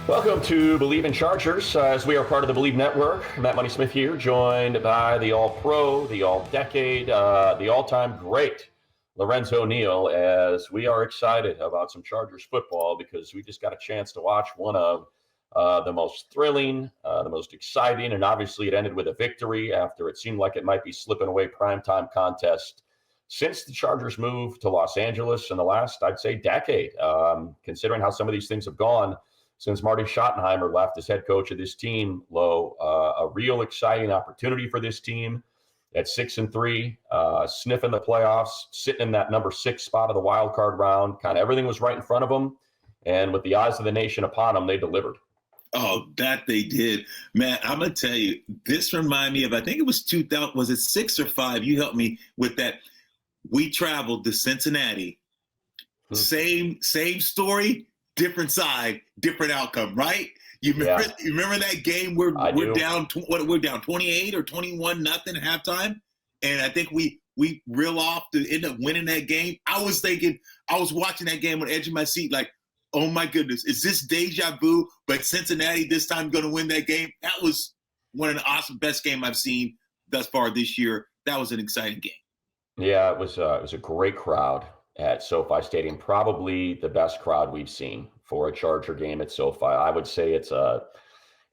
Welcome to Bleav in Chargers, as we are part of the Bleav Network. Matt Money Smith here, joined by the All-Pro, the All-Decade, the all-time great Lorenzo Neal, as we are excited about some Chargers football because we just got a chance to watch one of the most thrilling, the most exciting, and obviously it ended with a victory after it seemed like it might be slipping away primetime contest since the Chargers moved to Los Angeles in the last, I'd say, decade, considering how some of these things have gone since Marty Schottenheimer left as head coach of this team. A real exciting opportunity for this team at 6-3, sniffing the playoffs, sitting in that number 6 spot of the wild card round. Kind of everything was right in front of them, and with the eyes of the nation upon them, they delivered. Oh, that they did. Man, I'm going to tell you, this reminded me of, I think it was 2000, was it 6 or 5? You helped me with that. We traveled to Cincinnati. Same story, different side, different outcome, right? You remember that game where we're down 28 or 21 nothing at halftime, and I think we reel off to end up winning that game. I was watching that game on the edge of my seat, like, oh my goodness, is this deja vu? But Cincinnati this time going to win that game. That was one of the awesome best game I've seen thus far this year. That was an exciting game. Yeah, it was a great crowd at SoFi Stadium, probably the best crowd we've seen for a Charger game at SoFi. I would say it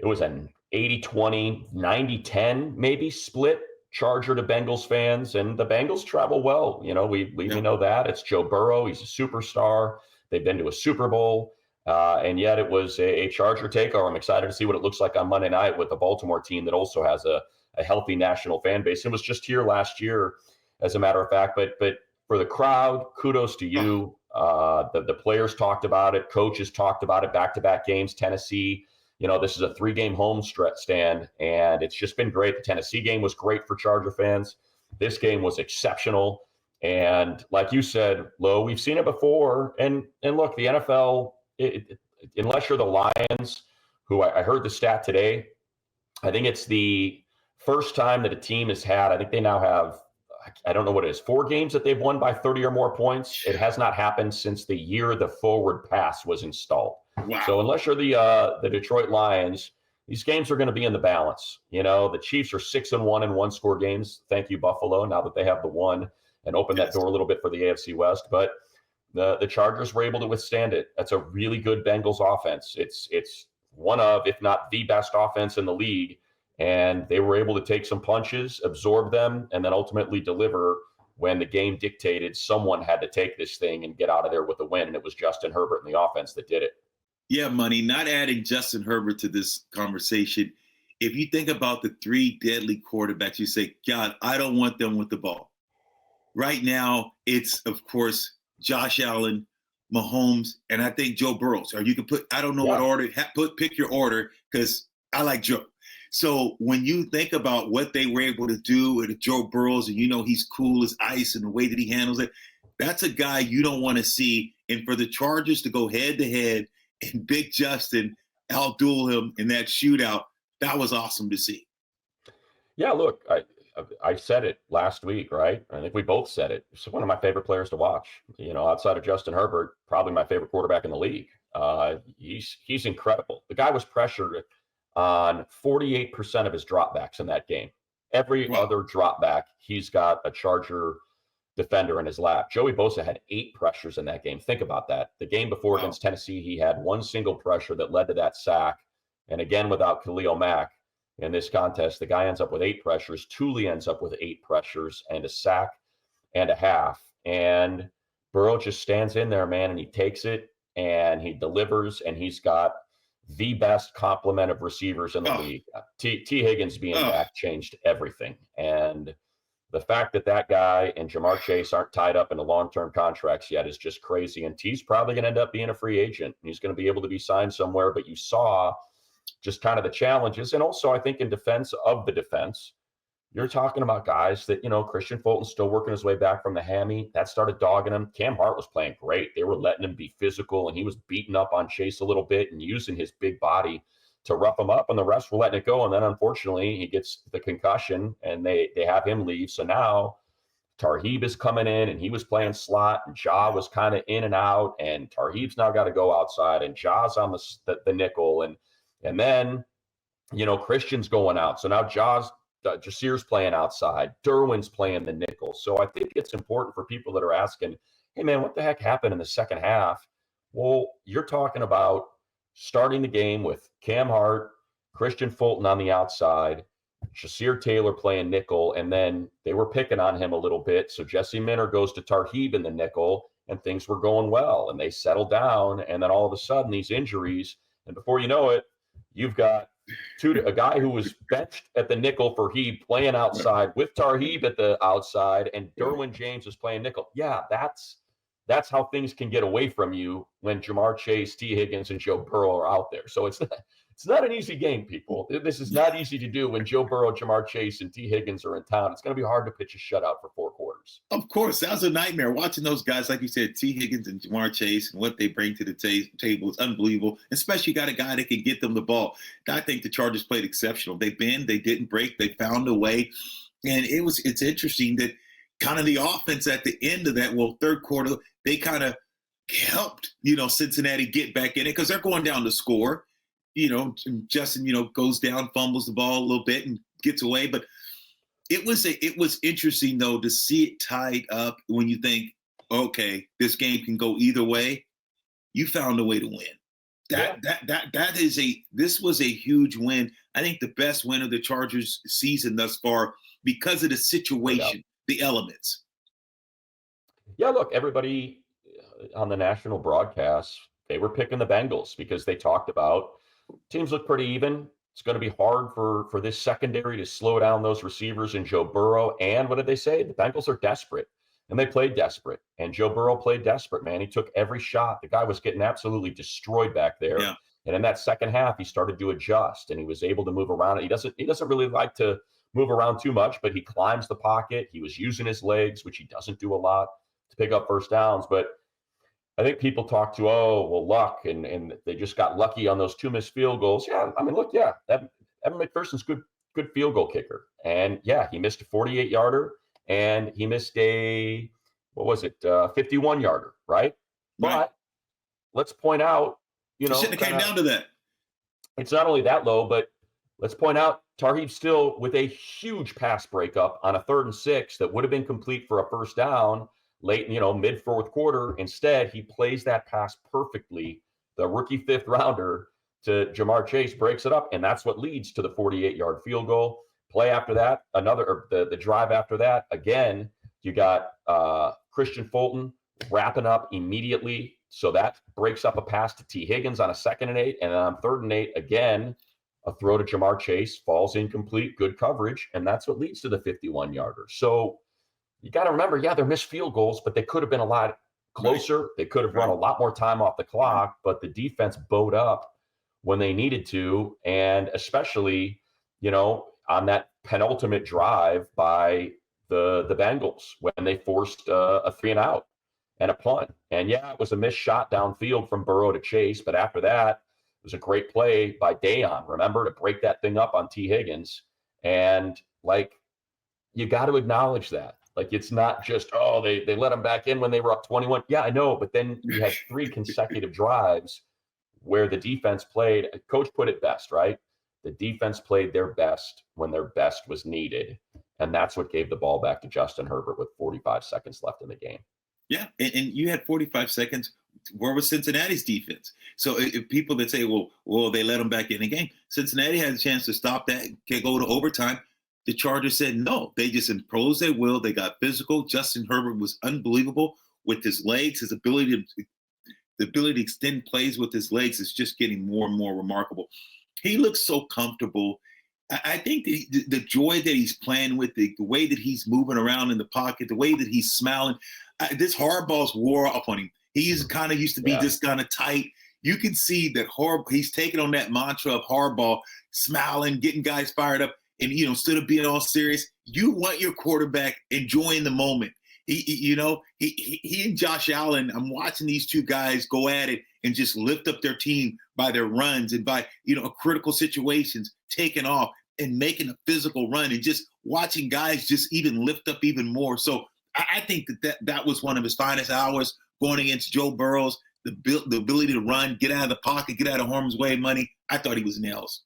was an 80-20, 90-10 maybe split Charger to Bengals fans, and the Bengals travel well. We know that. It's Joe Burrow. He's a superstar. They've been to a Super Bowl, and yet it was a Charger takeover. I'm excited to see what it looks like on Monday night with the Baltimore team that also has a healthy national fan base. It was just here last year, as a matter of fact, but for the crowd, kudos to you. The players talked about it. Coaches talked about it. Back-to-back games, Tennessee. This is a 3-game home stand, and it's just been great. The Tennessee game was great for Charger fans. This game was exceptional. And like you said, Lo, we've seen it before. And look, the NFL, unless you're the Lions, who I heard the stat today, I think it's the first time that a team has had, I think they now have, I don't know what it is, 4 games that they've won by 30 or more points. It has not happened since the year the forward pass was installed. Wow. So unless you're the Detroit Lions, these games are going to be in the balance. The Chiefs are 6-1 in one-score games. Thank you, Buffalo, now that they have the one and open that door a little bit for the AFC West. But the Chargers were able to withstand it. That's a really good Bengals offense. It's one of, if not the best offense in the league. And they were able to take some punches, absorb them, and then ultimately deliver when the game dictated someone had to take this thing and get out of there with a win. And it was Justin Herbert and the offense that did it. Yeah, Money, not adding Justin Herbert to this conversation. If you think about the 3 deadly quarterbacks, you say, God, I don't want them with the ball. Right now, it's, of course, Josh Allen, Mahomes, and I think Joe Burrow. Or you can put, I don't know what order, pick your order, because I like Joe. So when you think about what they were able to do with Joe Burrows, and he's cool as ice and the way that he handles it, that's a guy you don't want to see. And for the Chargers to go head-to-head and Big Justin outduel him in that shootout, that was awesome to see. Yeah, look, I said it last week, right? I think we both said it. It's one of my favorite players to watch. Outside of Justin Herbert, probably my favorite quarterback in the league. He's incredible. The guy was pressured on 48% of his dropbacks in that game. Every other dropback, he's got a Charger defender in his lap. Joey Bosa had 8 pressures in that game. Think about that. The game before against Tennessee, he had 1 single pressure that led to that sack. And again, without Khalil Mack in this contest, the guy ends up with 8 pressures. Thule ends up with 8 pressures and a sack and a half. And Burrow just stands in there, man, and he takes it and he delivers, and he's got the best complement of receivers in the league. T. Higgins being back changed everything. And the fact that guy and Jamar Chase aren't tied up into long-term contracts yet is just crazy. And T's probably going to end up being a free agent. He's going to be able to be signed somewhere. But you saw just kind of the challenges. And also, I think in defense of the defense, you're talking about guys that, Christian Fulton's still working his way back from the hammy. That started dogging him. Cam Hart was playing great. They were letting him be physical, and he was beating up on Chase a little bit and using his big body to rough him up, and the rest were letting it go. And then, unfortunately, he gets the concussion, and they have him leave. So now Tarheeb is coming in, and he was playing slot, and Ja was kind of in and out, and Tarheeb's now got to go outside, and Ja's on the nickel, and then Christian's going out, so now Jasir's playing outside, Derwin's playing the nickel. So I think it's important for people that are asking, hey man, what the heck happened in the second half? Well, you're talking about starting the game with Cam Hart, Christian Fulton on the outside, Jasir Taylor playing nickel, and then they were picking on him a little bit. So Jesse Minter goes to Tarheeb in the nickel, and things were going well, and they settled down. And then all of a sudden, these injuries, and before you know it, you've got a guy who was benched at the nickel for Heeb playing outside with Tarheeb at the outside, and Derwin James is playing nickel. Yeah, that's how things can get away from you when Ja'Marr Chase, T. Higgins, and Joe Burrow are out there. So it's not an easy game, people. This is not easy to do when Joe Burrow, Ja'Marr Chase, and T. Higgins are in town. It's going to be hard to pitch a shutout for 4 quarters. Of course, that was a nightmare. Watching those guys, like you said, T. Higgins and Ja'Marr Chase, and what they bring to the table is unbelievable. Especially you got a guy that can get them the ball. I think the Chargers played exceptional. They didn't break, they found a way. And it's interesting that kind of the offense at the end of that, third quarter, they kind of helped, Cincinnati get back in it because they're going down to score. Justin, goes down, fumbles the ball a little bit and gets away. But it was interesting, though, to see it tied up when you think, okay, this game can go either way. You found a way to win. This was a huge win. I think the best win of the Chargers season thus far because of the situation, the elements. Yeah, look, everybody on the national broadcast, they were picking the Bengals because they talked about teams look pretty even. It's going to be hard for this secondary to slow down those receivers and Joe Burrow. And what did they say? The Bengals are desperate. And they played desperate. And Joe Burrow played desperate, man. He took every shot. The guy was getting absolutely destroyed back there. Yeah. And in that second half, he started to adjust, and he was able to move around. He doesn't really like to move around too much, but he climbs the pocket. He was using his legs, which he doesn't do a lot, to pick up first downs. But I think people talk to, luck, and they just got lucky on those 2 missed field goals. Yeah, I mean, look, Evan McPherson's good field goal kicker. And, yeah, he missed a 48-yarder, and he missed a 51-yarder, right? But let's point out, it shouldn't have came down to that. It's not only that low, but let's point out Tarheeb still with a huge pass breakup on a 3rd and 6 that would have been complete for a first down late, mid 4th quarter. Instead, he plays that pass perfectly. The rookie 5th rounder to Ja'Marr Chase breaks it up, and that's what leads to the 48-yard field goal. Play after that, the drive after that, again, you got Christian Fulton wrapping up immediately. So that breaks up a pass to T. Higgins on a 2nd and 8, and then on 3rd and 8, again, a throw to Ja'Marr Chase, falls incomplete, good coverage, and that's what leads to the 51-yarder. So you got to remember, they're missed field goals, but they could have been a lot closer. Right. They could have run a lot more time off the clock, but the defense bowed up when they needed to, and especially, on that penultimate drive by the Bengals when they forced a 3-and-out and a punt. And, it was a missed shot downfield from Burrow to Chase, but after that, it was a great play by Dayon, remember, to break that thing up on T. Higgins. And, you got to acknowledge that. It's not just, they let them back in when they were up 21. Yeah, I know. But then you had 3 consecutive drives where the defense played. Coach put it best, right? The defense played their best when their best was needed. And that's what gave the ball back to Justin Herbert with 45 seconds left in the game. Yeah. And you had 45 seconds. Where was Cincinnati's defense? So if people that say, well, they let them back in the game, Cincinnati had a chance to stop that, can go to overtime. The Chargers said no. They just imposed their will. They got physical. Justin Herbert was unbelievable with his legs. His ability to extend plays with his legs is just getting more and more remarkable. He looks so comfortable. I think the joy that he's playing with, the way that he's moving around in the pocket, the way that he's smiling, this Harbaugh's wore off on him. He's kind of used to be this kind of tight. You can see that he's taking on that mantra of Harbaugh, smiling, getting guys fired up. And, instead of being all serious, you want your quarterback enjoying the moment. He and Josh Allen, I'm watching these 2 guys go at it and just lift up their team by their runs and by, critical situations, taking off and making a physical run and just watching guys just even lift up even more. So I think that was one of his finest hours going against Joe Burrows, the ability to run, get out of the pocket, get out of harm's way money. I thought he was nails.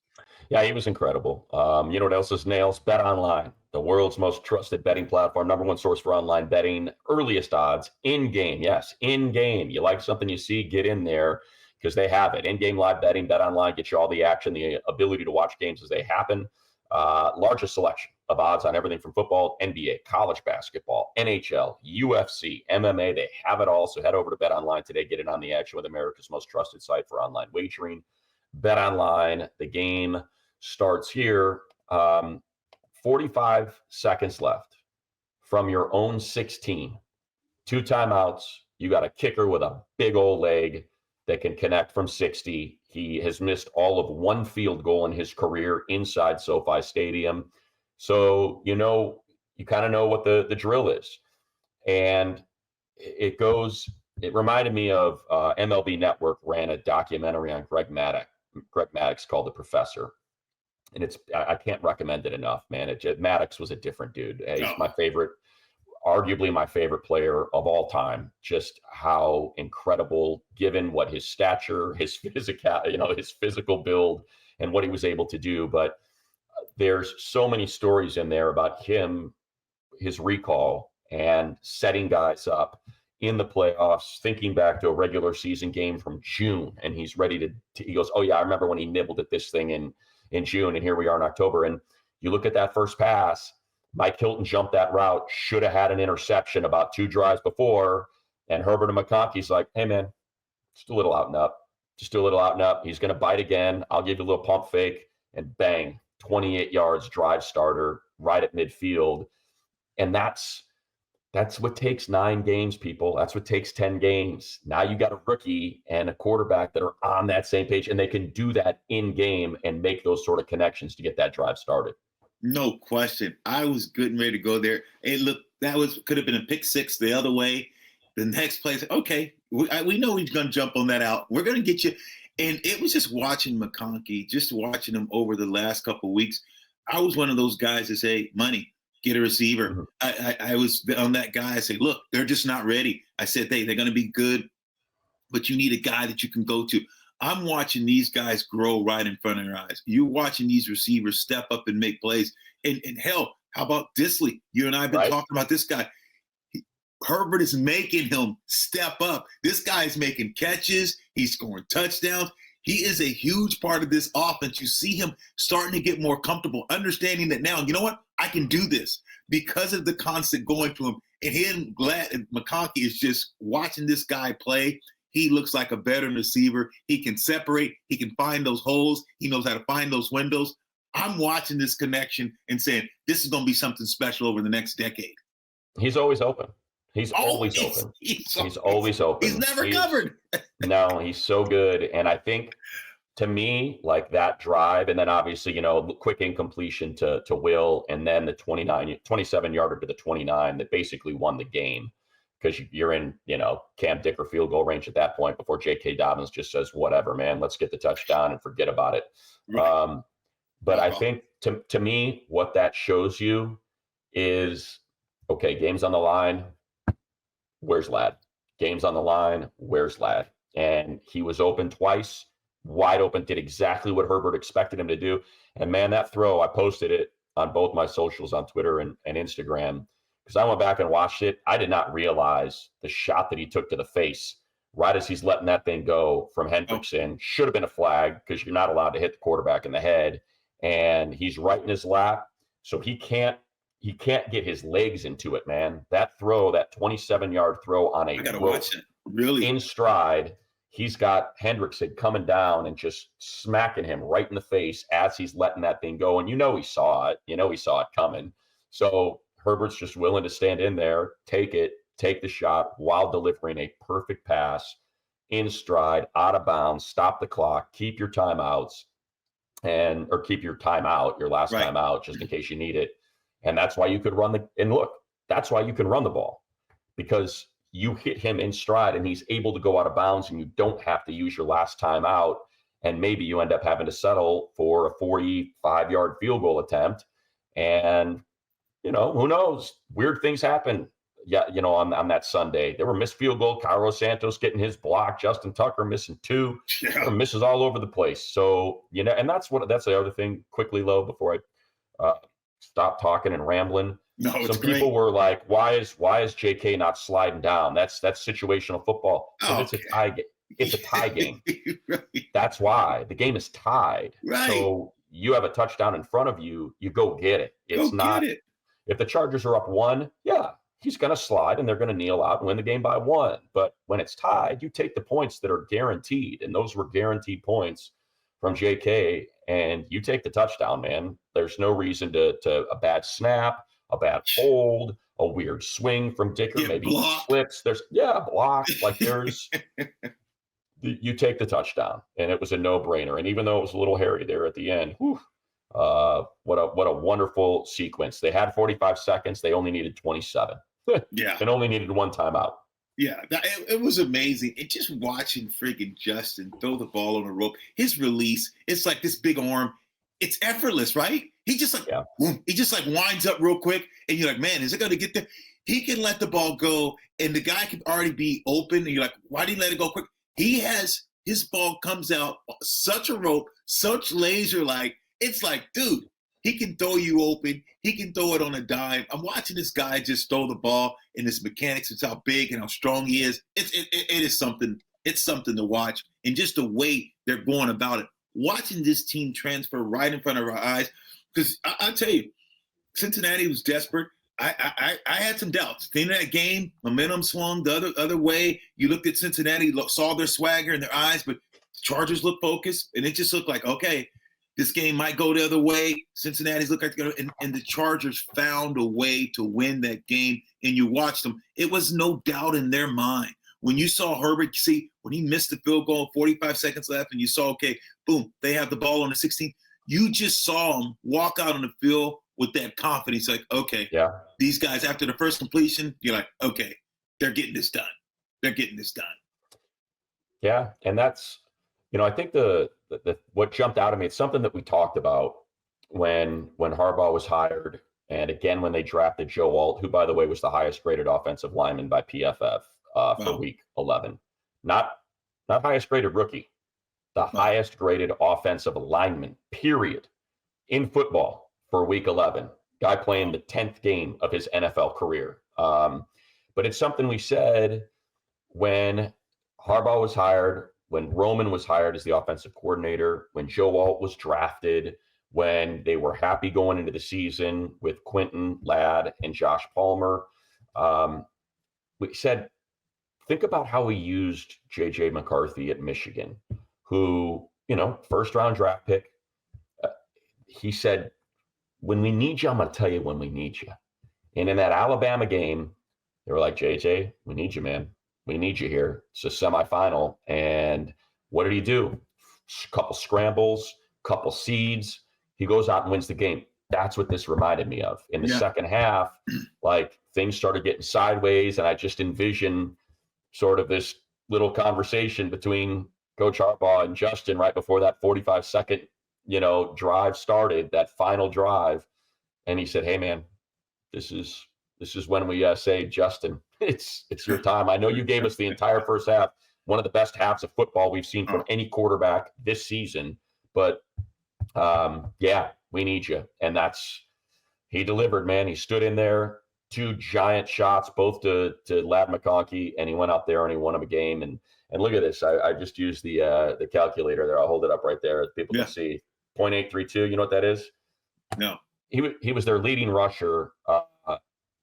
Yeah, he was incredible. You know what else is nails? Bet Online, the world's most trusted betting platform, number one source for online betting, earliest odds, in-game. Yes, in-game. You like something you see, get in there because they have it. In-game live betting, Bet Online gets you all the action, the ability to watch games as they happen. Largest selection of odds on everything from football, NBA, college basketball, NHL, UFC, MMA. They have it all. So head over to Bet Online today. Get in on the action with America's most trusted site for online wagering. Bet Online, the game starts here. 45 seconds left from your own 16. 2 timeouts. You got a kicker with a big old leg that can connect from 60. He has missed all of 1 field goal in his career inside SoFi Stadium. So, you kind of know what the drill is. And it reminded me of MLB Network ran a documentary on Greg Maddux called The Professor. And I can't recommend it enough, man. Maddux was a different dude. He's my favorite, arguably my favorite player of all time. Just how incredible, given what his stature, his physical build, and what he was able to do. But there's so many stories in there about him, his recall, and setting guys up in the playoffs, thinking back to a regular season game from June, and he's ready to he goes, oh yeah, I remember when he nibbled at this thing in June, and here we are in October. And you look at that first pass, Mike Hilton jumped that route, should have had an interception about 2 drives before, and Herbert and McConkey's like, hey man, just a little out and up. He's going to bite again. I'll give you a little pump fake, and bang, 28 yards, drive starter right at midfield. And that's what takes 9 games, people. That's what takes 10 games. Now you got a rookie and a quarterback that are on that same page, and they can do that in game and make those sort of connections to get that drive started. No question. I was good and ready to go there. It looked could have been a pick 6 the other way. The next play, okay, we know he's going to jump on that out. We're going to get you. And it was just watching McConkey, just watching him over the last couple of weeks. I was one of those guys that say, money, get a receiver. Mm-hmm. I was on that guy. I say, look, they're just not ready. I said, they're going to be good, but you need a guy that you can go to. I'm watching these guys grow right in front of your eyes. You're watching these receivers step up and make plays. And hell, how about Disley? You and I have been talking about this guy. Herbert is making him step up. This guy is making catches. He's scoring touchdowns. He is a huge part of this offense. You see him starting to get more comfortable, understanding that now, you know what? I can do this because of the constant going to him. And him, McConkey is just watching this guy play. He looks like a veteran receiver. He can separate. He can find those holes. He knows how to find those windows. I'm watching this connection and saying, this is going to be something special over the next decade. He's always open. He's always open. He's always open. He's never covered. No, he's so good. And I think, to me, like that drive, and then obviously, quick incompletion to Will, and then the 27-yarder to the 29 that basically won the game, because you're in, Cam Dicker field goal range at that point before J.K. Dobbins just says, whatever, man, let's get the touchdown and forget about it. Right. But I think, to me, what that shows you is, okay, game's on the line. Where's Ladd? Game's on the line. Where's Ladd? And he was open twice, wide open, did exactly what Herbert expected him to do. And man, that throw, I posted it on both my socials on Twitter and Instagram, because I went back and watched it. I did not realize the shot that he took to the face right as he's letting that thing go from Hendrickson. Should have been a flag, because you're not allowed to hit the quarterback in the head. And he's right in his lap, so he can't get his legs into it, man. That throw, that 27-yard throw on a rope, really in stride, he's got Hendrickson coming down and just smacking him right in the face as he's letting that thing go. And he saw it. He saw it coming. So Herbert's just willing to stand in there, take the shot while delivering a perfect pass in stride, out of bounds, stop the clock, keep your timeouts, or keep your timeout, your last timeout, just in case you need it. And that's why you could that's why you can run the ball, because you hit him in stride and he's able to go out of bounds, and you don't have to use your last time out. And maybe you end up having to settle for a 45-yard field goal attempt. And, who knows? Weird things happen. yeah, on that Sunday. There were missed field goal, Cairo Santos getting his block, Justin Tucker missing 2. There were misses all over the place. So, and that's the other thing quickly, Lo, before I stop talking and rambling. No, it's Some people great. were like, why is JK not sliding down? That's situational football. Because it's a tie game. It's a tie game. Right. That's why the game is tied. Right. So you have a touchdown in front of you, you go get it. It's not get it. If the Chargers are up 1, yeah, he's going to slide and they're going to kneel out and win the game by 1. But when it's tied, you take the points that are guaranteed, and those were guaranteed points from JK, and you take the touchdown, man. There's no reason to a bad snap, a bad hold, a weird swing from Dicker, maybe he slips. Block. Like you take the touchdown, and it was a no-brainer. And even though it was a little hairy there at the end, what a wonderful sequence. They had 45 seconds. They only needed 27. Yeah. And only needed 1 timeout. Yeah, it was amazing. And just watching freaking Justin throw the ball on the rope, his release, it's like this big arm. It's effortless, right? He just winds up real quick, and you're like, man, is it going to get there? He can let the ball go, and the guy can already be open, and you're like, why did he let it go quick? His ball comes out such a rope, such laser-like. It's like, dude, he can throw you open. He can throw it on a dime. I'm watching this guy just throw the ball, and his mechanics, it's how big and how strong he is. It is something. It's something to watch, and just the way they're going about it. Watching this team transfer right in front of our eyes, because I'll tell you, Cincinnati was desperate. I had some doubts. In that game, momentum swung the other way. You looked at Cincinnati, saw their swagger in their eyes, but Chargers looked focused, and it just looked like, okay, this game might go the other way. Cincinnati's looked like they're going to, and the Chargers found a way to win that game, and you watched them. It was no doubt in their mind. When you saw Herbert, when he missed the field goal, 45 seconds left, and you saw, okay, boom, they have the ball on the 16, you just saw him walk out on the field with that confidence, like, okay, these guys, after the first completion, you're like, okay, they're getting this done. They're getting this done. Yeah, and that's, I think the what jumped out at me, it's something that we talked about when Harbaugh was hired, and again when they drafted Joe Alt, who, by the way, was the highest graded offensive lineman by PFF for Week 11. Not highest graded rookie, the highest graded offensive lineman, period, in football for Week 11. Guy playing the 10th game of his NFL career. But it's something we said when Harbaugh was hired, when Roman was hired as the offensive coordinator, when Joe Alt was drafted, when they were happy going into the season with Quentin Ladd and Josh Palmer. We said, think about how we used J.J. McCarthy at Michigan, who, first round draft pick. He said, when we need you, I'm going to tell you when we need you. And in that Alabama game, they were like, JJ, we need you, man. We need you here. It's a semifinal. And what did he do? A couple scrambles, couple seeds. He goes out and wins the game. That's what this reminded me of. In the second half, like, things started getting sideways, and I just envision sort of this little conversation between Coach Harbaugh and Justin right before that 45-second drive started, that final drive. And he said, hey man, this is when we say, Justin, it's your time. I know you gave us the entire first half, one of the best halves of football we've seen from any quarterback this season, but we need you. And he delivered, man. He stood in there, 2 giant shots, both to Ladd McConkey, and he went out there and he won him a game. And look at this. I just used the calculator there. I'll hold it up right there. People can see 0.832. You know what that is? No. He was their leading rusher.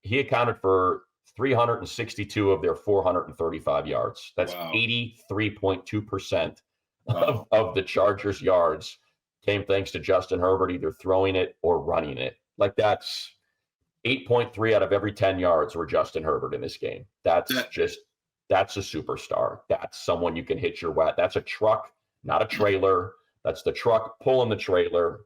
He accounted for 362 of their 435 yards. That's 83.2% of the Chargers' yards came thanks to Justin Herbert, either throwing it or running it. Like, that's 8.3 out of every 10 yards were Justin Herbert in this game. That's a superstar. That's someone you can hitch your wet. That's a truck, not a trailer. That's the truck pulling the trailer,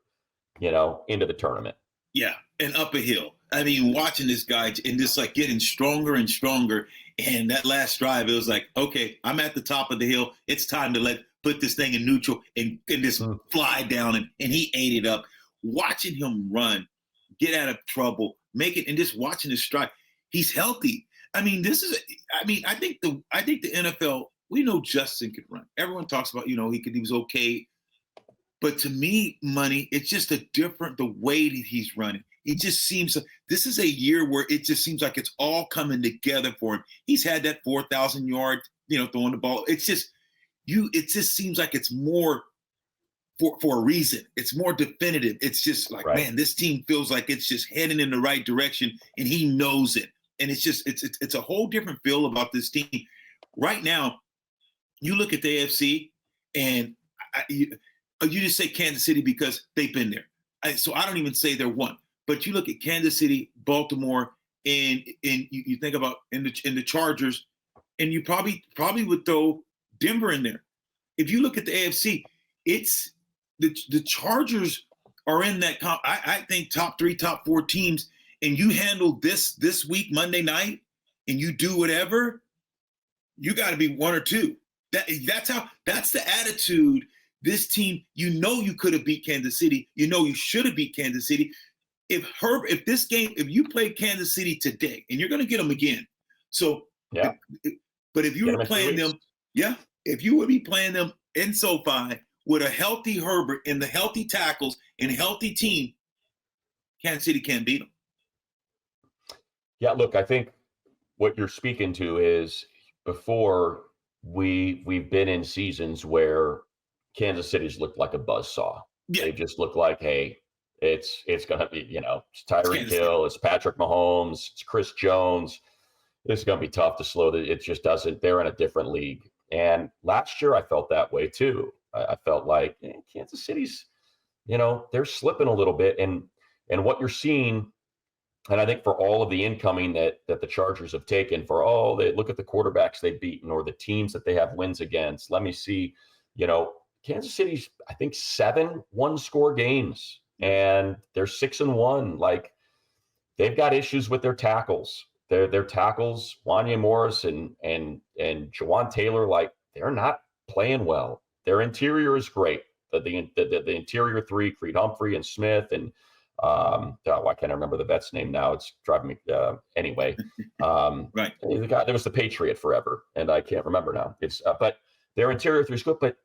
into the tournament. Yeah, and up a hill. I mean, watching this guy and just like getting stronger and stronger. And that last drive, it was like, okay, I'm at the top of the hill. It's time to put this thing in neutral and just fly down. And he ate it up. Watching him run, get out of trouble, make it, and just watching his stride. He's healthy. I mean, I think the NFL. We know Justin could run. Everyone talks about, he was okay. But to me, Money, it's just the way that he's running. It just seems this is a year where it just seems like it's all coming together for him. He's had that 4,000 yard, throwing the ball. It just seems like it's more for a reason. It's more definitive. It's just like, man, this team feels like it's just heading in the right direction, and he knows it. And it's just it's a whole different feel about this team right now. You look at the AFC, and you just say Kansas City because they've been there. So I don't even say they're one. But you look at Kansas City, Baltimore, and you think about in the Chargers, and you probably would throw Denver in there. If you look at the AFC, it's the Chargers are in that I think top 3, top 4 teams, and you handle this week, Monday night, and you do whatever, you got to be 1 or 2. That's the attitude. This team, you could have beat Kansas City. You should have beat Kansas City. If you play Kansas City today, and you're going to get them again. So, yeah. But if you were playing them, if you would be playing them in SoFi with a healthy Herbert and the healthy tackles and healthy team, Kansas City can't beat them. Yeah, look, I think what you're speaking to is before we've been in seasons where Kansas City's looked like a buzzsaw. Yeah. They just look like, hey, it's going to be, it's Tyreek Hill, it's Patrick Mahomes, it's Chris Jones. This is going to be tough to slow. It just doesn't. They're in a different league. And last year I felt that way too. I felt like Kansas City's, they're slipping a little bit. And what you're seeing, and I think for all of the incoming that the Chargers have taken, they look at the quarterbacks they've beaten or the teams that they have wins against. Let me see, Kansas City's, I think, 7 one-score games, and they're 6-1. Like, they've got issues with their tackles. Their tackles, Wanya Morris and Jawan Taylor, like, they're not playing well. Their interior is great. The interior 3, Creed Humphrey and Smith, and I can't remember the vet's name now. It's driving me anyway. Right. There was the Patriot forever, and I can't remember now. It's but their interior 3 is good. But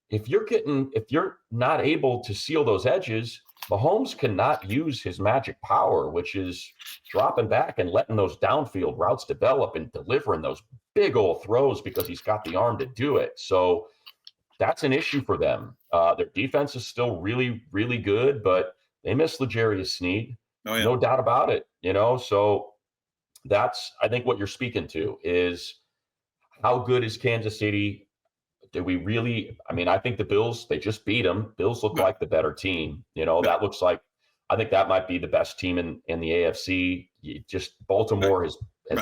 if you're not able to seal those edges, Mahomes cannot use his magic power, which is dropping back and letting those downfield routes develop and delivering those big old throws because he's got the arm to do it. So that's an issue for them. Their defense is still really, really good, but they miss L'Jarius Sneed. Oh, yeah. No doubt about it. So that's, I think, what you're speaking to is how good is Kansas City? Do we really? I mean, I think the Bills, they just beat them. Bills look like the better team. That looks like, I think that might be the best team in the AFC. Baltimore has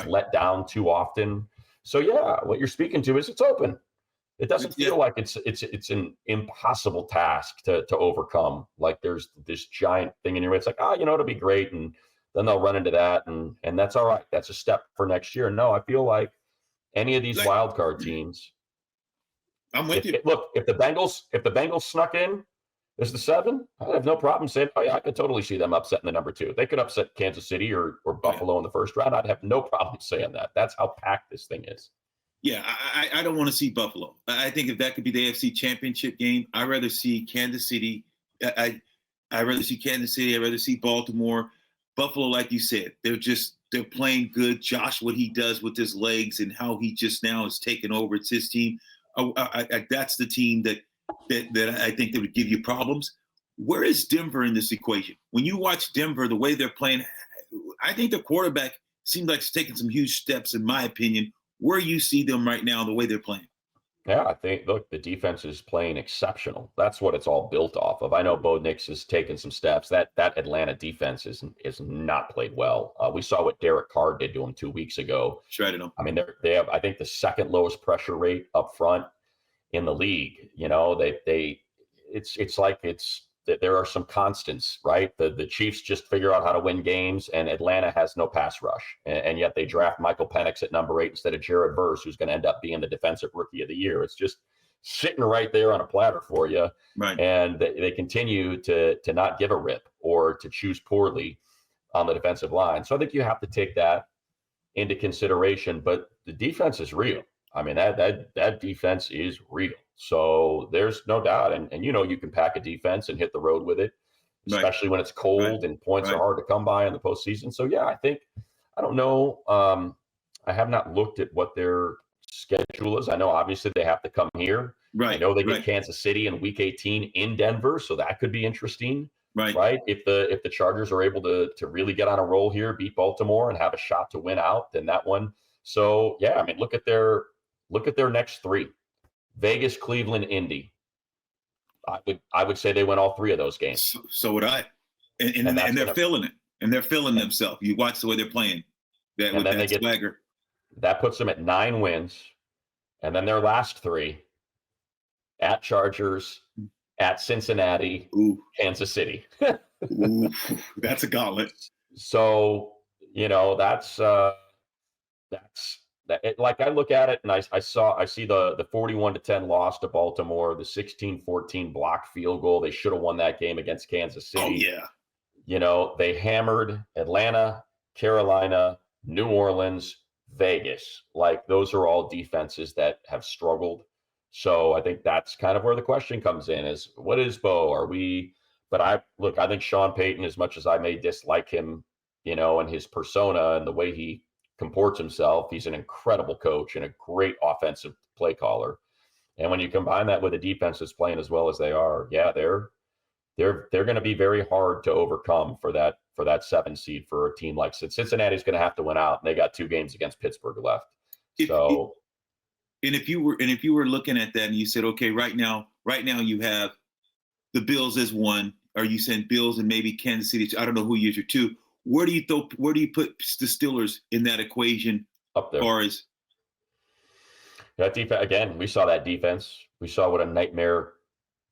let down too often. So yeah, what you're speaking to is it's open. It doesn't feel like it's an impossible task to overcome. Like there's this giant thing in your way. It's like, it'll be great. And then they'll run into that. And that's all right. That's a step for next year. No, I feel like any of these wild card teams, I'm with you. Look, if the Bengals snuck in as the 7, I have no problem saying, I could totally see them upsetting the number 2. They could upset Kansas City or Buffalo in the first round. I'd have no problem saying that. That's how packed this thing is. Yeah, I don't want to see Buffalo. I think if that could be the AFC Championship game, I'd rather see Kansas City. I'd rather see Kansas City. I'd rather see Baltimore. Buffalo, like you said, they're playing good. Josh, what he does with his legs and how he just now is taking over. It's his team. That's the team that I think that would give you problems. Where is Denver in this equation? When you watch Denver, the way they're playing, I think the quarterback seems like he's taking some huge steps, in my opinion. Where you see them right now, the way they're playing? Yeah, I think, look, the defense is playing exceptional. That's what it's all built off of. I know Bo Nix has taken some steps. That Atlanta defense is not played well. We saw what Derek Carr did to him 2 weeks ago. Shredded them. I mean, they have, I think, the second lowest pressure rate up front in the league. There are some constants, right? The Chiefs just figure out how to win games, and Atlanta has no pass rush. And yet they draft Michael Penix at number 8 instead of Jared Verse, who's going to end up being the defensive rookie of the year. It's just sitting right there on a platter for you. Right. And they continue to not give a rip or to choose poorly on the defensive line. So I think you have to take that into consideration, but the defense is real. I mean, that defense is real. So there's no doubt. And you can pack a defense and hit the road with it, especially when it's cold and points are hard to come by in the postseason. So yeah, I don't know. I have not looked at what their schedule is. I know obviously they have to come here. Right. I know they get Kansas City in week 18 in Denver, so that could be interesting. Right. If the Chargers are able to really get on a roll here, beat Baltimore and have a shot to win out, then that one. So yeah, I mean, look at their next three: Vegas, Cleveland, Indy. I would say they win all three of those games. So would I. And they're feeling it. And they're feeling themselves. You watch the way they're playing. That swagger. That puts them at 9 wins. And then their last 3 at Chargers, at Cincinnati, Kansas City. Ooh, that's a gauntlet. So, that's like I look at it and I see the 41-10 loss to Baltimore, the 16-14 block field goal. They should have won that game against Kansas City. Oh yeah. They hammered Atlanta, Carolina, New Orleans, Vegas. Like those are all defenses that have struggled. So I think that's kind of where the question comes in is what is Bo? But I think Sean Payton, as much as I may dislike him, and his persona and the way he comports himself, he's an incredible coach and a great offensive play caller. And when you combine that with a defense that's playing as well as they are, yeah, they're going to be very hard to overcome for that 7 seed for a team like Cincinnati's going to have to win out, and they got 2 games against Pittsburgh left. If you were looking at that and you said, okay, right now you have the Bills as 1, or you said Bills and maybe Kansas City, I don't know who you use your 2. Where do you put the Steelers in that equation? Up there. As far as that defense, again, we saw that defense. We saw what a nightmare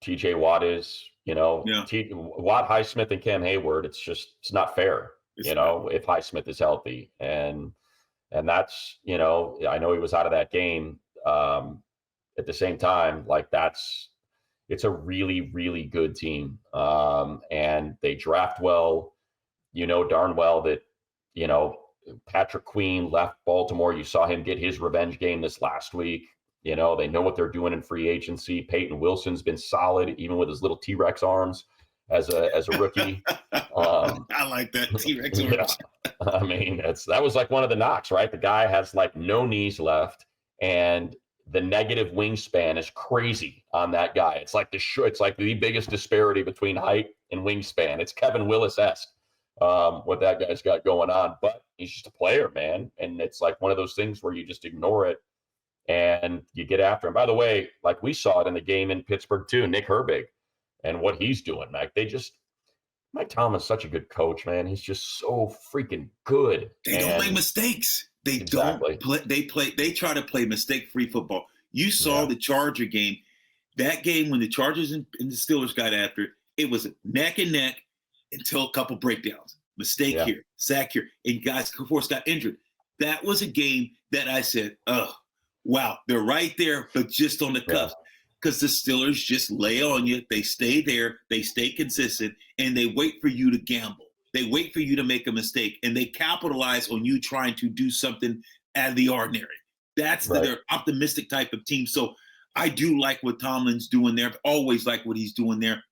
TJ Watt is. Watt, Highsmith, and Cam Hayward. It's not fair. If Highsmith is healthy, and that's I know he was out of that game. At the same time, like it's a really, really good team, and they draft well. Darn well that Patrick Queen left Baltimore. You saw him get his revenge game this last week. They know what they're doing in free agency. Peyton Wilson's been solid, even with his little T-Rex arms as a rookie. I like that T-Rex arms. I mean, that was like one of the knocks, right? The guy has like no knees left, and the negative wingspan is crazy on that guy. It's like the biggest disparity between height and wingspan. It's Kevin Willis-esque. What that guy's got going on, but he's just a player, man. And it's like one of those things where you just ignore it and you get after him. By the way, like we saw it in the game in Pittsburgh too, Nick Herbig and what he's doing. Mike Tomlin's such a good coach, man. He's just so freaking good. They don't make mistakes. They don't play. They try to play mistake-free football. You saw the Charger game. That game when the Chargers and the Steelers got after it, it was neck and neck until a couple breakdowns. Mistake here, sack here, and guys, of course, got injured. That was a game that I said, oh, wow, they're right there, but just on the cusp. Because the Steelers just lay on you. They stay there. They stay consistent, and they wait for you to gamble. They wait for you to make a mistake, and they capitalize on you trying to do something out of the ordinary. That's their optimistic type of team. So I do like what Tomlin's doing there. I've always like what he's doing there.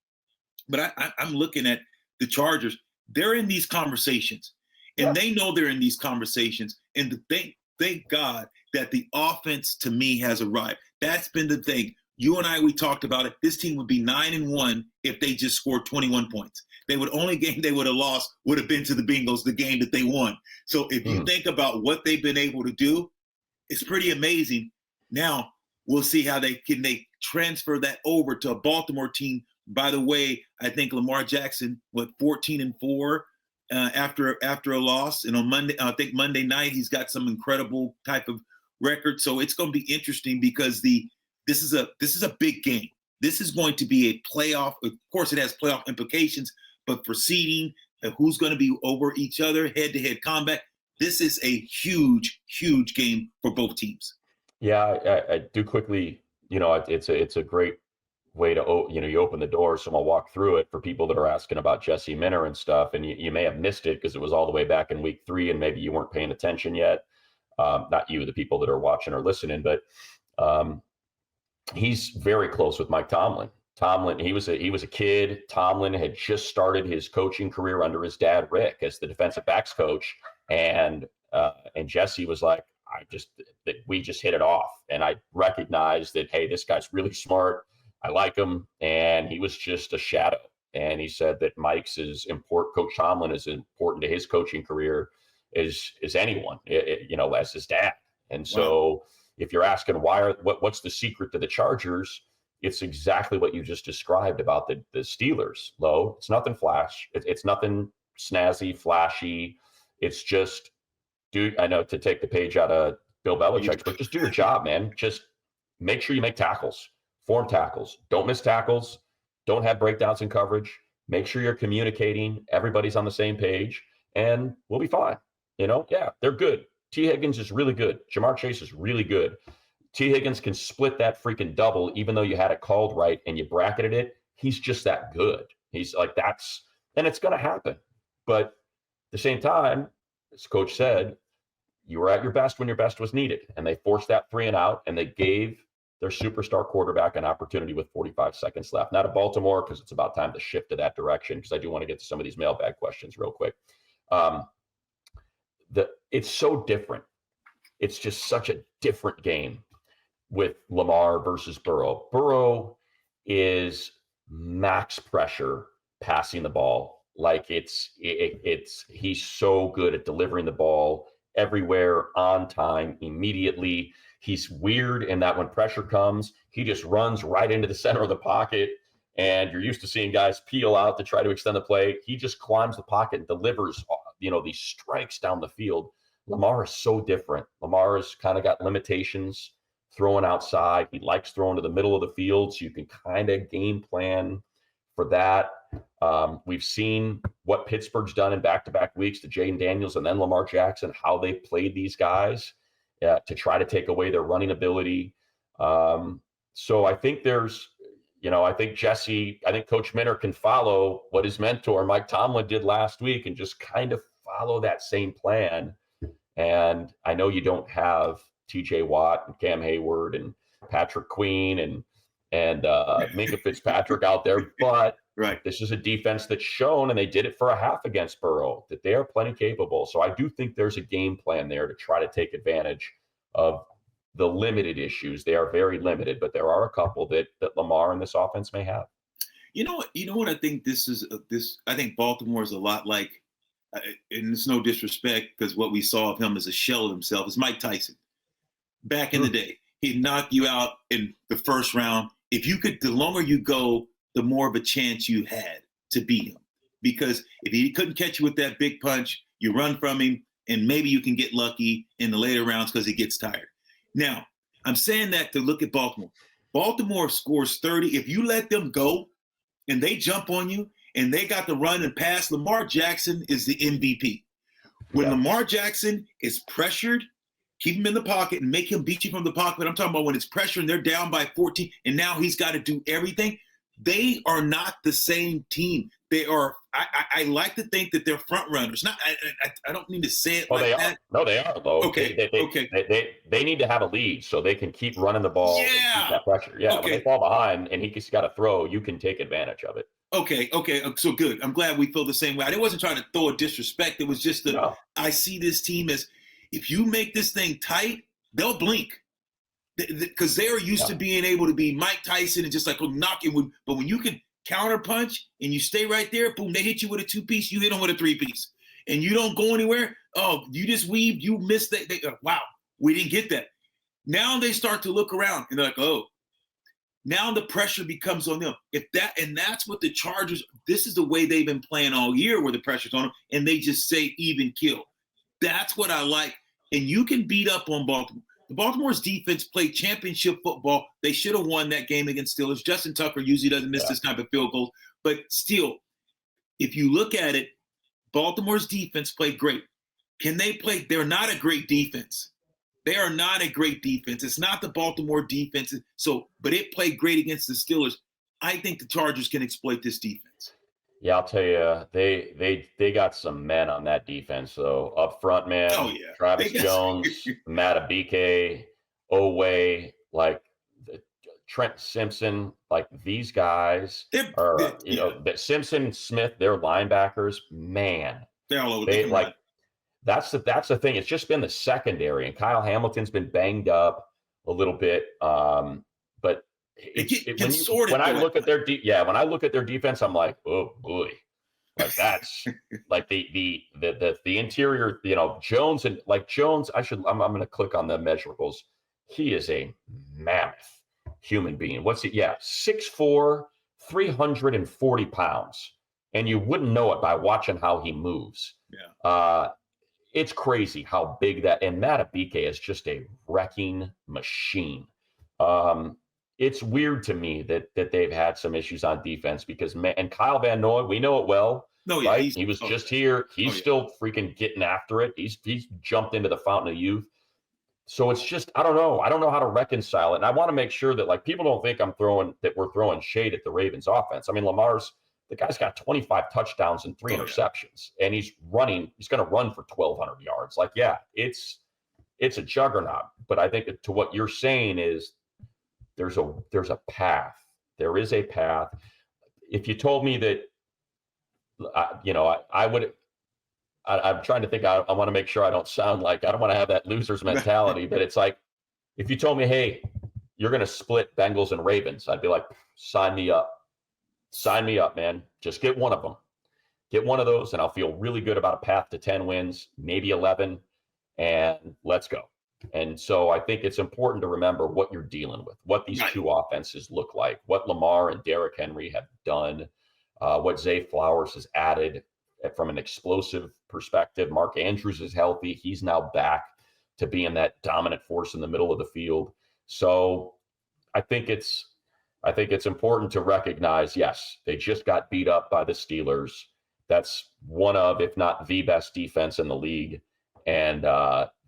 But I'm looking at the Chargers. They're in these conversations, and they know they're in these conversations. And thank God that the offense, to me, has arrived. That's been the thing. You and I, we talked about it. This team would be 9-1 if they just scored 21 points. Only game they would have lost would have been to the Bengals, the game that they won. So if you think about what they've been able to do, it's pretty amazing. Now we'll see how they transfer that over to a Baltimore team. By the way, I think Lamar Jackson, 14-4 after a loss, and on Monday, I think Monday night he's got some incredible type of record. So it's going to be interesting because this is a big game. This is going to be a playoff. Of course, it has playoff implications, but for seeding, who's going to be over each other, head-to-head combat, this is a huge, huge game for both teams. Yeah, I do quickly. It's a great way to you open the door. So I'll walk through it for people that are asking about Jesse Minter and stuff, and you may have missed it because it was all the way back in week 3, and maybe you weren't paying attention yet. Not you, the people that are watching or listening, but he's very close with Mike Tomlin. He was a kid. Tomlin had just started his coaching career under his dad, Rick, as the defensive backs coach. And Jesse was like, we just hit it off. And I recognized that, hey, this guy's really smart. I like him. And he was just a shadow. And he said that Mike's is important. Coach Tomlin is important to his coaching career as anyone, as his dad. And so if you're asking what's the secret to the Chargers, it's exactly what you just described about the Steelers, Lo. It's nothing flash. It's nothing snazzy, flashy. It's just, I know to take the page out of Bill Belichick's, but just do your job, man. Just make sure you make tackles, form tackles. Don't miss tackles. Don't have breakdowns in coverage. Make sure you're communicating. Everybody's on the same page, and we'll be fine. Yeah, they're good. T. Higgins is really good. Jamar Chase is really good. T. Higgins can split that freaking double, even though you had it called right and you bracketed it. He's just that good. He's like, and it's going to happen. But at the same time, as coach said, you were at your best when your best was needed. And they forced that 3 and out, and they gave their superstar quarterback an opportunity with 45 seconds left. Not at Baltimore, because it's about time to shift to that direction, because I do want to get to some of these mailbag questions real quick. It's so different. It's just such a different game with Lamar versus Burrow. Burrow is max pressure passing the ball. Like he's so good at delivering the ball everywhere, on time, immediately. He's weird in that when pressure comes, he just runs right into the center of the pocket, and you're used to seeing guys peel out to try to extend the play. He just climbs the pocket and delivers, these strikes down the field. Lamar is so different. Lamar has kind of got limitations throwing outside. He likes throwing to the middle of the field, so you can kind of game plan for that. We've seen what Pittsburgh's done in back-to-back weeks to Jaden Daniels and then Lamar Jackson, how they played these guys to try to take away their running ability. So I think I think Coach Minter can follow what his mentor, Mike Tomlin, did last week and just kind of follow that same plan. And I know you don't have TJ Watt and Cam Hayward and Patrick Queen and Minka Fitzpatrick out there, but this is a defense that's shown, and they did it for a half against Burrow, that they are plenty capable. So I do think there's a game plan there to try to take advantage of the limited issues. They are very limited, but there are a couple that Lamar and this offense may have. You know what I think I think Baltimore is a lot like, and it's no disrespect, because what we saw of him as a shell of himself is Mike Tyson. Back in the day, he'd knock you out in the first round. The longer you go, the more of a chance you had to beat him. Because if he couldn't catch you with that big punch, you run from him, and maybe you can get lucky in the later rounds because he gets tired. Now, I'm saying that to look at Baltimore. Baltimore scores 30. If you let them go and they jump on you and they got to run and pass, Lamar Jackson is the MVP. When Lamar Jackson is pressured, keep him in the pocket and make him beat you from the pocket. But I'm talking about when it's pressure and they're down by 14 and now he's got to do everything. They are not the same team. They are. I like to think that they're front runners. Not. I don't mean to say it like that. No, they are, though. Okay. They need to have a lead so they can keep running the ball. Yeah. And keep that pressure. Yeah. When they fall behind and he's got to throw, you can take advantage of it. Okay. So good. I'm glad we feel the same way. I wasn't trying to throw a disrespect. It was just I see this team as, if you make this thing tight, they'll blink. Because they're used to being able to be Mike Tyson and just like knock him. But when you can counter punch and you stay right there, boom, they hit you with a 2-piece, you hit them with a 3-piece. And you don't go anywhere. Oh, you just weaved, you missed that. Wow, we didn't get that. Now they start to look around and they're like, oh, now the pressure becomes on them. And that's what the Chargers, this is the way they've been playing all year, where the pressure's on them and they just say even kill. That's what I like. And you can beat up on Baltimore. Baltimore's defense played championship football. They should have won that game against Steelers. Justin Tucker usually doesn't miss this type of field goals. But still, if you look at it, Baltimore's defense played great. Can they play? They're not a great defense. They are not a great defense. It's not the Baltimore defense. But it played great against the Steelers. I think the Chargers can exploit this defense. Yeah, I'll tell you, they got some men on that defense though. Up front, Oh man, yeah, they Travis got. Jones, Matabike, Owe, like Trent Simpson, like these guys are, Yeah, that Simpson, Smith, their linebackers, man, they're all over. They they can run. like that's the thing. It's just been the secondary, and Kyle Hamilton's been banged up a little bit. But They it's get when consorted I though at look at times. when I look at their defense, I'm like, oh boy, like that's like the interior, Jones, and like Jones. I'm going to click on the measurables. He is a mammoth human being. What's he? Yeah, 6'4", 340 pounds, and you wouldn't know it by watching how he moves. Yeah. It's crazy how big that, and Matabike is just a wrecking machine. It's weird to me that they've had some issues on defense because, and Kyle Van Noy, we know it well, No, yeah, right? He was just here. He's still freaking getting after it. He's jumped into the fountain of youth. So it's just, I don't know. I don't know how to reconcile it. And I want to make sure that like people don't think we're throwing shade at the Ravens offense. I mean, the guy's got 25 touchdowns and 3 interceptions, and he's going to run for 1,200 yards. Like, yeah, it's a juggernaut. But I think to what you're saying is there's a path. There is a path. If you told me that, I would, I'm trying to think, I want to make sure I don't sound like, I don't want to have that loser's mentality, but it's like, if you told me, hey, you're going to split Bengals and Ravens, I'd be like, sign me up. Sign me up, man. Just get one of them. Get one of those, and I'll feel really good about a path to 10 wins, maybe 11, and let's go. And so I think it's important to remember what you're dealing with, what these two offenses look like, what Lamar and Derrick Henry have done, what Zay Flowers has added from an explosive perspective. Mark Andrews is healthy. He's now back to being that dominant force in the middle of the field. So I think it's important to recognize, yes, they just got beat up by the Steelers. That's one of, if not the best defense in the league. And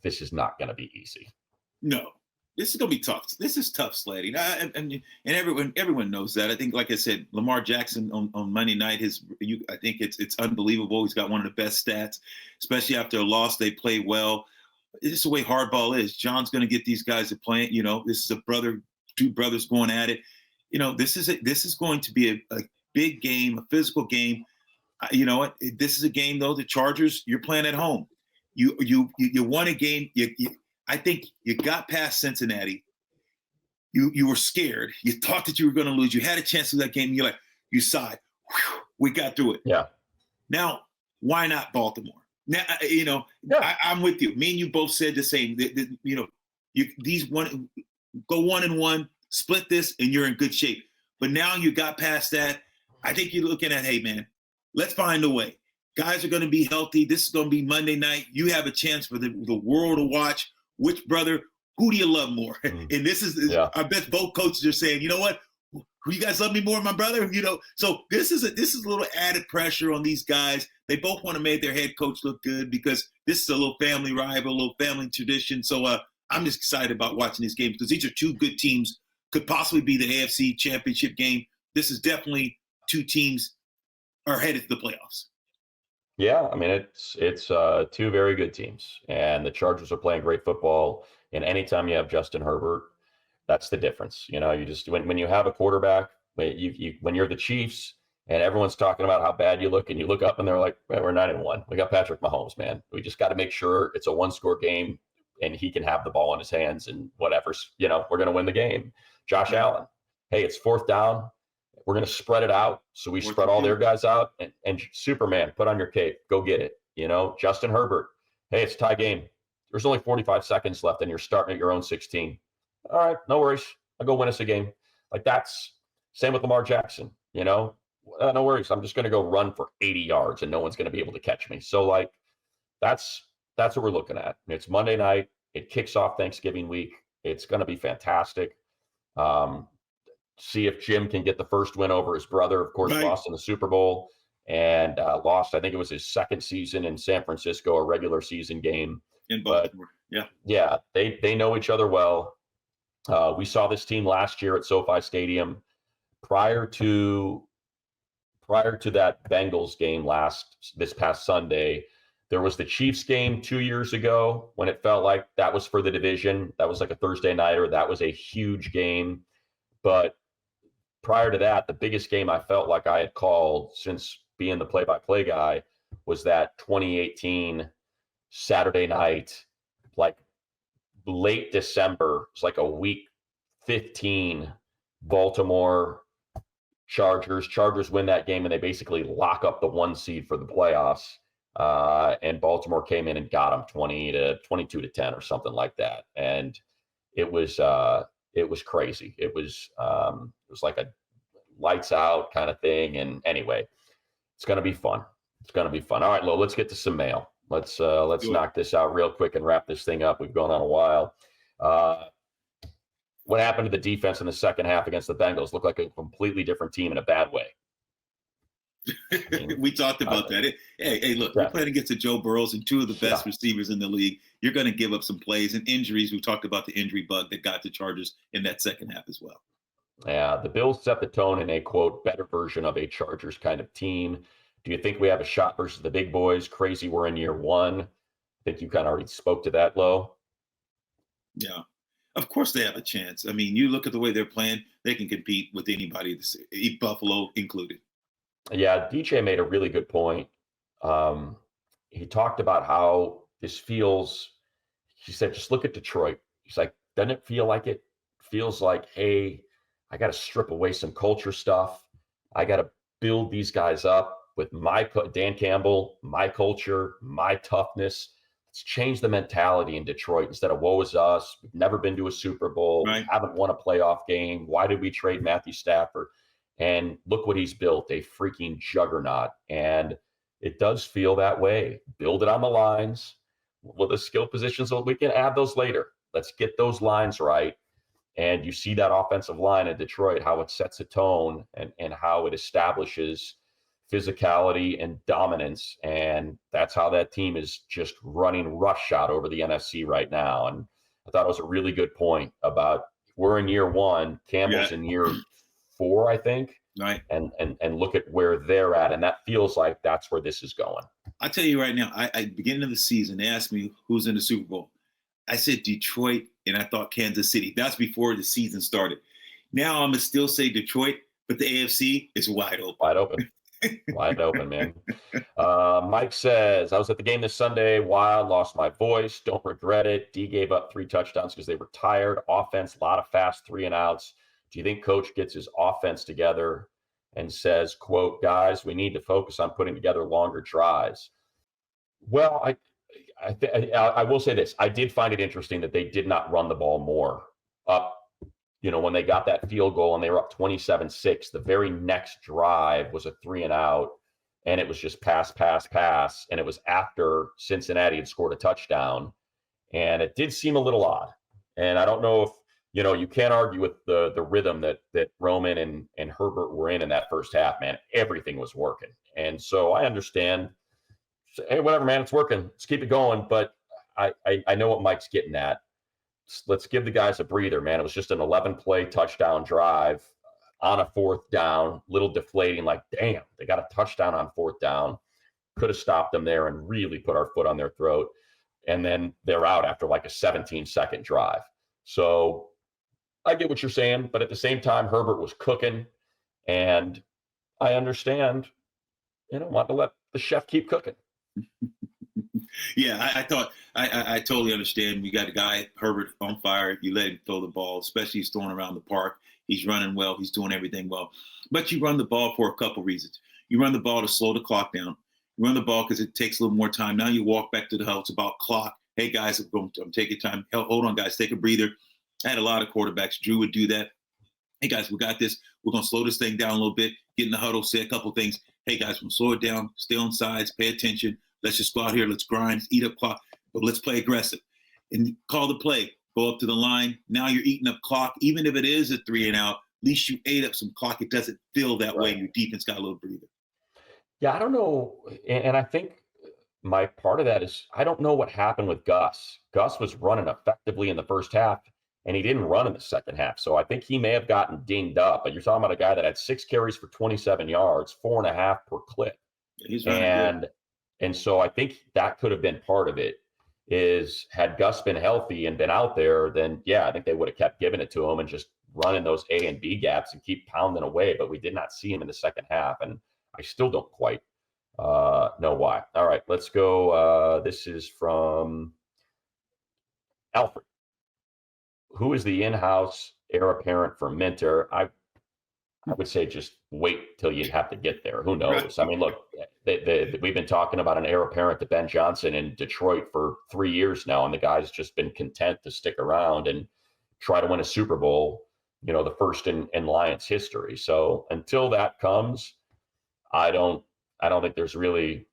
this is not going to be easy. No, this is going to be tough. This is tough sledding. And everyone knows that. I think, like I said, Lamar Jackson on Monday night, I think it's unbelievable. He's got one of the best stats, especially after a loss. They play well. This is the way hardball is. John's going to get these guys to play. This is two brothers going at it. This is going to be a big game, a physical game. You know what? This is a game, though. The Chargers, you're playing at home. You won a game. I think you got past Cincinnati. You were scared. You thought that you were going to lose. You had a chance to that game. And you sighed. Whew, we got through it. Yeah. Now, why not Baltimore? Now, I'm with you. Me and you both said the same. Go 1-1. Split this, and you're in good shape. But now you got past that. I think you're looking at, hey, man, let's find a way. Guys are going to be healthy. This is going to be Monday night. You have a chance for the world to watch. Which brother, who do you love more? And this is, I bet both coaches are saying, you know what? Who you guys love me more, my brother? So this is a little added pressure on these guys. They both want to make their head coach look good because this is a little family rival, a little family tradition. So I'm just excited about watching these games because these are two good teams. Could possibly be the AFC Championship game. This is definitely two teams are headed to the playoffs. Yeah, I mean it's two very good teams, and the Chargers are playing great football. And anytime you have Justin Herbert, that's the difference. You just when you have a quarterback, when you're the Chiefs and everyone's talking about how bad you look, and you look up and they're like, well, we're 9-1. We got Patrick Mahomes, man. We just got to make sure it's a one-score game and he can have the ball in his hands and whatever. We're going to win the game. Josh Allen, hey, it's 4th down. We're going to spread it out. So we spread all their guys out, and Superman, put on your cape, go get it. Justin Herbert, hey, it's a tie game. There's only 45 seconds left and you're starting at your own 16. All right, no worries. I'll go win us a game. Like that's same with Lamar Jackson, no worries. I'm just going to go run for 80 yards and no one's going to be able to catch me. So like, that's what we're looking at. It's Monday night. It kicks off Thanksgiving week. It's going to be fantastic. See if Jim can get the first win over his brother. Of course, lost in the Super Bowl and lost. I think it was his second season in San Francisco, a regular season game. In Baltimore, yeah, they know each other well. We saw this team last year at SoFi Stadium. Prior to prior to that Bengals game this past Sunday, there was the Chiefs game 2 years ago when it felt like that was for the division. That was like a Thursday nighter. That was a huge game. But prior to that, the biggest game I felt like I had called since being the play-by-play guy was that 2018 Saturday night, like late December. It's like a week 15, Baltimore Chargers. Chargers win that game, and they basically lock up the 1 seed for the playoffs. And Baltimore came in and got them 22-10 or something like that. And it was crazy. It was like a lights out kind of thing. And anyway, it's going to be fun. It's going to be fun. All right, Lo, let's get to some mail. Let's knock this out real quick and wrap this thing up. We've gone on a while. What happened to the defense in the second half against the Bengals? Looked like a completely different team in a bad way. I mean, we talked about that. Hey, look, we're playing against the Joe Burrows and two of the best receivers in the league. You're going to give up some plays and injuries. We talked about the injury bug that got the Chargers in that second half as well. Yeah, the Bills set the tone in a, quote, better version of a Chargers kind of team. Do you think we have a shot versus the big boys? Crazy we're in year one. I think you kind of already spoke to that, Lo. Yeah. Of course they have a chance. I mean, you look at the way they're playing, they can compete with anybody, Buffalo included. Yeah, DJ made a really good point. He talked about how this feels. He said, just look at Detroit. He's like, doesn't it feel like it? Feels like, hey, I got to strip away some culture stuff. I got to build these guys up with Dan Campbell, my culture, my toughness. Let's change the mentality in Detroit instead of woe is us. We've never been to a Super Bowl. Right. We haven't won a playoff game. Why did we trade Matthew Stafford? And look what he's built, a freaking juggernaut. And it does feel that way. Build it on the lines. Well, the skill positions, we can add those later. Let's get those lines right. And you see that offensive line in Detroit, how it sets a tone and how it establishes physicality and dominance. And that's how that team is just running roughshod over the NFC right now. And I thought it was a really good point about we're in year one, Campbell's in year 4, I think. Right. And look at where they're at. And that feels like that's where this is going. I'll tell you right now, I beginning of the season, they asked me who's in the Super Bowl. I said Detroit, and I thought Kansas City. That's before the season started. Now I'm going to still say Detroit, but the AFC is wide open. Wide open. Wide open, man. Mike says, I was at the game this Sunday. Wild, lost my voice. Don't regret it. D gave up 3 touchdowns because they were tired. Offense, a lot of fast 3 and outs. Do you think coach gets his offense together and says, quote, guys, we need to focus on putting together longer drives? Well, I will say this. I did find it interesting that they did not run the ball more up. When they got that field goal and they were up 27-6, the very next drive was a 3 and out, and it was just pass. And it was after Cincinnati had scored a touchdown. And it did seem a little odd. And I don't know if, you can't argue with the rhythm that Roman and Herbert were in that first half, man. Everything was working. And so I understand. Hey, whatever, man, it's working. Let's keep it going. But I know what Mike's getting at. Let's give the guys a breather, man. It was just an 11-play touchdown drive on a 4th down, little deflating, like, damn, they got a touchdown on 4th down. Could have stopped them there and really put our foot on their throat. And then they're out after like a 17-second drive. So I get what you're saying, but at the same time, Herbert was cooking, and I understand, want to let the chef keep cooking. Yeah, I thought I totally understand. You got a guy, Herbert, on fire. You let him throw the ball, especially he's throwing around the park. He's running well. He's doing everything well. But you run the ball for a couple reasons. You run the ball to slow the clock down. You run the ball because it takes a little more time. Now you walk back to the huddle. It's about clock. Hey, guys, I'm taking time. Hold on, guys. Take a breather. I had a lot of quarterbacks. Drew would do that. Hey, guys, we got this. We're going to slow this thing down a little bit. Get in the huddle. Say a couple things. Hey, guys, we'll slow it down. Stay on sides. Pay attention. Let's just go out here. Let's grind. Eat up clock. But let's play aggressive. And call the play. Go up to the line. Now you're eating up clock. Even if it is a 3 and out, at least you ate up some clock. It doesn't feel that way. Your defense got a little breather. Yeah, I don't know. And I think my part of that is I don't know what happened with Gus. Gus was running effectively in the first half. and he didn't run in the second half. So I think he may have gotten dinged up. But you're talking about a guy that had 6 carries for 27 yards, 4.5 per clip. He's running good. And so I think that could have been part of it. Is had Gus been healthy and been out there, then yeah, I think they would have kept giving it to him and just running those A and B gaps and keep pounding away. But we did not see him in the second half, and I still don't quite know why. All right, let's go. This is from Alfred. Who is the in-house heir apparent for Minter? I would say just wait till you have to get there. Who knows? Right. I mean, look, we've been talking about an heir apparent to Ben Johnson in Detroit for 3 years now, and the guy's just been content to stick around and try to win a Super Bowl, the first in Lions history. So until that comes, I don't think there's really,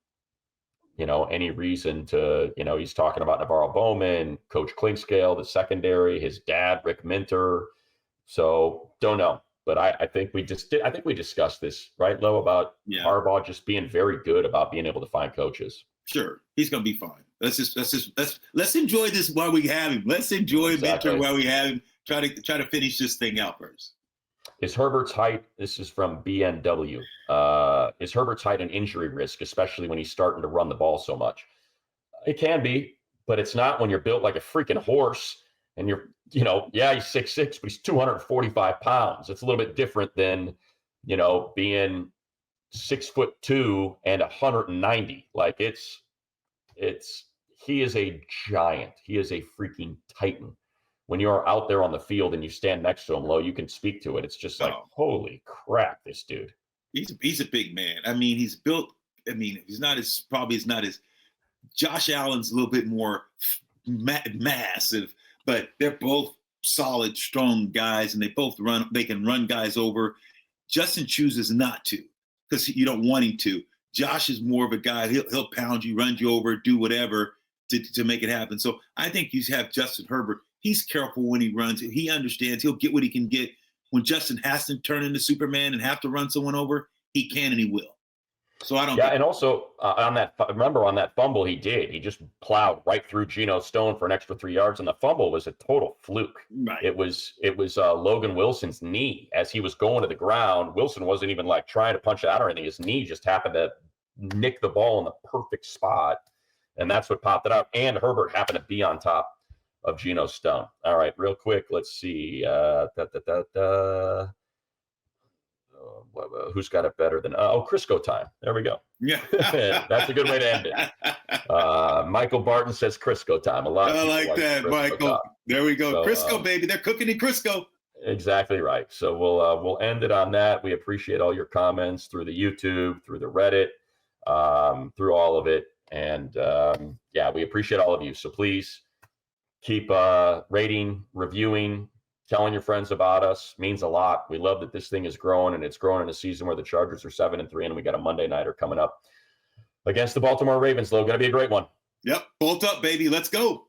any reason to, he's talking about Navarro Bowman, Coach Clinkscale, the secondary, his dad, Rick Minter. So don't know. But I think we discussed this, right, Lo, about Harbaugh just being very good about being able to find coaches. Sure, he's gonna be fine. Let's enjoy this while we have him. Let's enjoy Minter while we have him. Try to finish this thing out first. Is Herbert's height? This is from BNW. Is Herbert's height an injury risk, especially when he's starting to run the ball so much? It can be, but it's not when you're built like a freaking horse. And you're, he's 6'6", but he's 245 pounds. It's a little bit different than, being 6'2" and 190. Like he is a giant. He is a freaking titan. When you're out there on the field and you stand next to him, Lo, you can speak to it. It's just like, holy crap, this dude. He's a big man. I mean, he's built. I mean, he's not as Josh Allen's a little bit more massive. But they're both solid, strong guys, and they can run guys over. Justin chooses not to because you don't want him to. Josh is more of a guy, he'll pound you, run you over, do whatever to make it happen. So I think you have Justin Herbert. He's careful when he runs. He understands he'll get what he can get. When Justin has to turn into Superman and have to run someone over, he can and he will. So I don't. Yeah, and also on that fumble he just plowed right through Geno Stone for an extra 3 yards, and the fumble was a total fluke. Right. It was Logan Wilson's knee as he was going to the ground. Wilson wasn't even like trying to punch it out or anything. His knee just happened to nick the ball in the perfect spot, and that's what popped it out. And Herbert happened to be on top of Geno Stone. All right, real quick, let's see. Who's got it better than Crisco time? There we go. Yeah, that's a good way to end it. Michael Barton says Crisco time. A lot. I like that, Michael. Time. There we go. So, Crisco, baby. They're cooking in Crisco. Exactly right. So we'll end it on that. We appreciate all your comments through the YouTube, through the Reddit, through all of it, and we appreciate all of you. So please keep rating, reviewing. Telling your friends about us means a lot. We love that this thing is growing, and it's growing in a season where the Chargers are 7-3, and we got a Monday nighter coming up against the Baltimore Ravens. Going to be a great one. Yep. Bolt up, baby. Let's go.